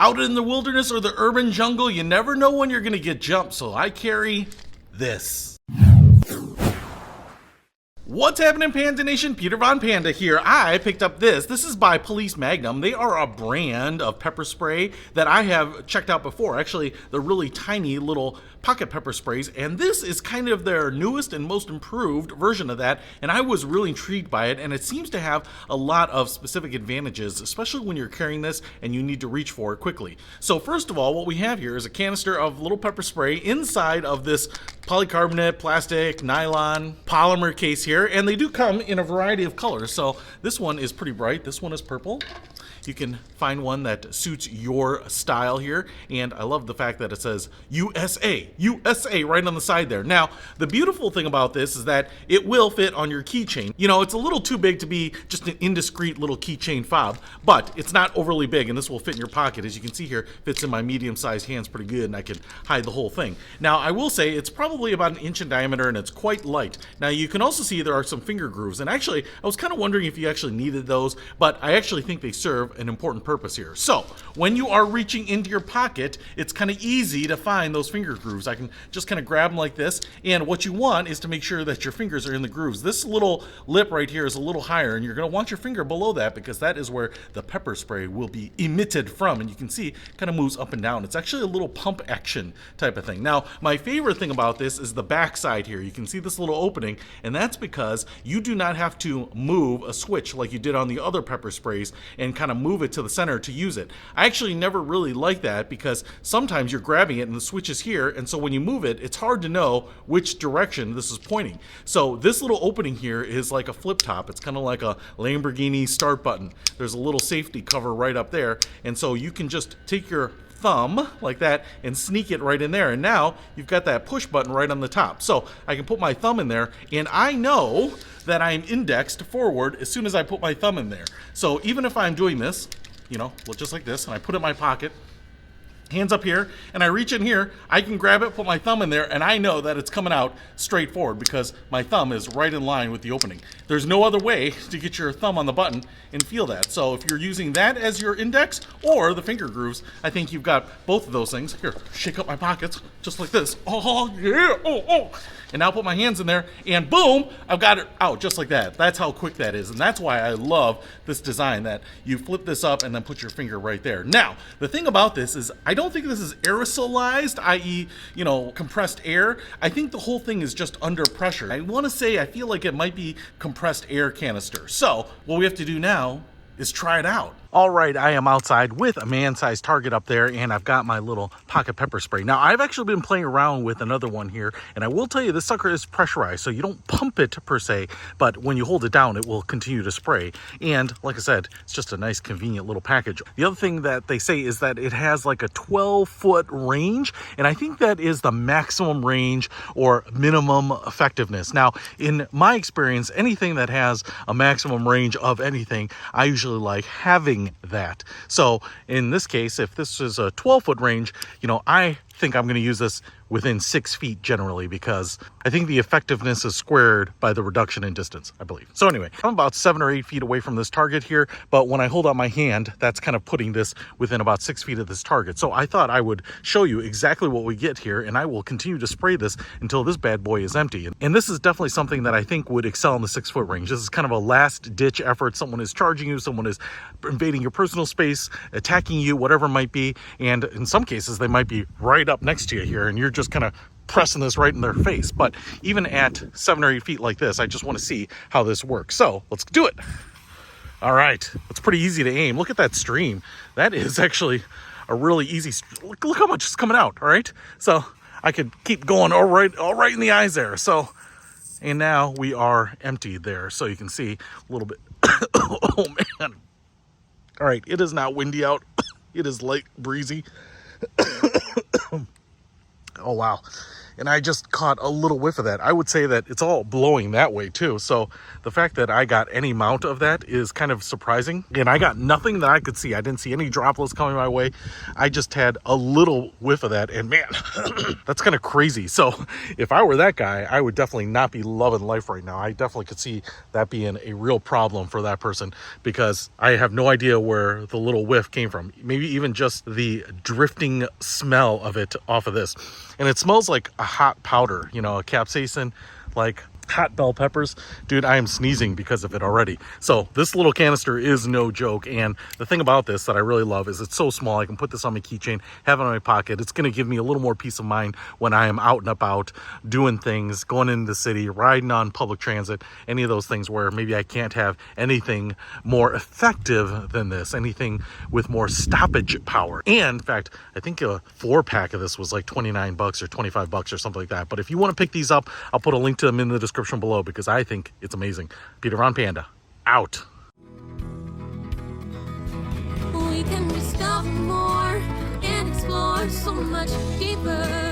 Out in the wilderness or the urban jungle, you never know when you're going to get jumped, so I carry this. What's happening, Panda Nation? Peter Von Panda here. I picked up this. This is by Police Magnum. They are a brand of pepper spray that I have checked out before. Actually, they're really tiny little pocket pepper sprays, and this is kind of their newest and most improved version of that, and I was really intrigued by it, and it seems to have a lot of specific advantages, especially when you're carrying this and you need to reach for it quickly. So first of all, what we have here is a canister of little pepper spray inside of this polycarbonate, plastic, nylon, polymer case here, and they do come in a variety of colors. So this one is pretty bright. This one is purple. You can find one that suits your style here, and I love the fact that it says USA, USA right on the side there. Now, the beautiful thing about this is that it will fit on your keychain. You know, it's a little too big to be just an indiscreet little keychain fob, but it's not overly big, and this will fit in your pocket. As you can see here, fits in my medium-sized hands pretty good, and I can hide the whole thing. Now, I will say it's probably about 1 inch in diameter, and it's quite light. Now, you can also see there are some finger grooves, and actually, I was kind of wondering if you actually needed those, but I actually think they serve an important purpose here. So when you are reaching into your pocket, it's kind of easy to find those finger grooves. I can just kind of grab them like this, and what you want is to make sure that your fingers are in the grooves. This little lip right here is a little higher, and you're going to want your finger below that because that is where the pepper spray will be emitted from, and you can see it kind of moves up and down. It's actually a little pump action type of thing. Now, my favorite thing about this is the back side here. You can see this little opening, and that's because you do not have to move a switch like you did on the other pepper sprays and kind of move it to the center to use it. I actually never really like that because sometimes you're grabbing it and the switch is here, and so when you move it, it's hard to know which direction this is pointing. So this little opening here is like a flip top. It's kind of like a Lamborghini start button. There's a little safety cover right up there, and so you can just take your thumb like that and sneak it right in there, and now you've got that push button right on the top. So I can put my thumb in there, and I know that I'm indexed forward as soon as I put my thumb in there. So even if I'm doing this, you know, just like this, and I put it in my pocket, hands up here, and I reach in here, I can grab it, put my thumb in there, and I know that it's coming out straight forward because my thumb is right in line with the opening. There's no other way to get your thumb on the button and feel that. So if you're using that as your index or the finger grooves, I think you've got both of those things. Here, shake up my pockets just like this. Oh, yeah, oh. And now put my hands in there, and boom, I've got it out just like that. That's how quick that is, and that's why I love this design, that you flip this up and then put your finger right there. Now, the thing about this is I don't think this is aerosolized, i.e., you know, compressed air. I think the whole thing is just under pressure. I want to say I feel like it might be compressed air canister. So what we have to do now is try it out. All right, I am outside with a man-sized target up there, and I've got my little pocket pepper spray. Now, I've actually been playing around with another one here, and I will tell you this sucker is pressurized, so you don't pump it per se, but when you hold it down, it will continue to spray. And like I said, it's just a nice, convenient little package. The other thing that they say is that it has like a 12-foot range, and I think that is the maximum range or minimum effectiveness. Now, in my experience, anything that has a maximum range of anything, I usually like having that. So in this case, if this is a 12-foot range, you know, I think I'm going to use this within 6 feet generally, because I think the effectiveness is squared by the reduction in distance, I believe. So anyway, I'm about 7 or 8 feet away from this target here, but when I hold out my hand, that's kind of putting this within about 6 feet of this target. So I thought I would show you exactly what we get here, and I will continue to spray this until this bad boy is empty. And this is definitely something that I think would excel in the 6-foot range. This is kind of a last-ditch effort. Someone is charging you, someone is invading your personal space, attacking you, whatever it might be, and in some cases, they might be right up next to you here, and you're just kind of pressing this right in their face. But even at 7 or 8 feet like this, I just want to see how this works. So let's do it. All right, it's pretty easy to aim. Look at that stream. That is actually a really easy, look how much is coming out. All right, so I could keep going all right in the eyes there. So, and now we are emptied there, so you can see a little bit. Oh man. All right, it is not windy out. It is light breezy. Oh wow. and I just caught a little whiff of that. I would say that it's all blowing that way too. So the fact that I got any amount of that is kind of surprising. And I got nothing that I could see. I didn't see any droplets coming my way. I just had a little whiff of that, and man, that's kind of crazy. So if I were that guy, I would definitely not be loving life right now. I definitely could see that being a real problem for that person, because I have no idea where the little whiff came from. Maybe even just the drifting smell of it off of this. And it smells like a hot powder, you know, a capsaicin, like hot bell peppers. Dude, I am sneezing because of it already. So this little canister is no joke. And the thing about this that I really love is it's so small. I can put this on my keychain, have it in my pocket. It's going to give me a little more peace of mind when I am out and about doing things, going into the city, riding on public transit, any of those things where maybe I can't have anything more effective than this, anything with more stoppage power. And in fact, I think a 4-pack of this was like 29 bucks or 25 bucks or something like that. But if you want to pick these up, I'll put a link to them in the description below, because I think it's amazing. Peter Von Panda, out. We can discover more and explore so much deeper.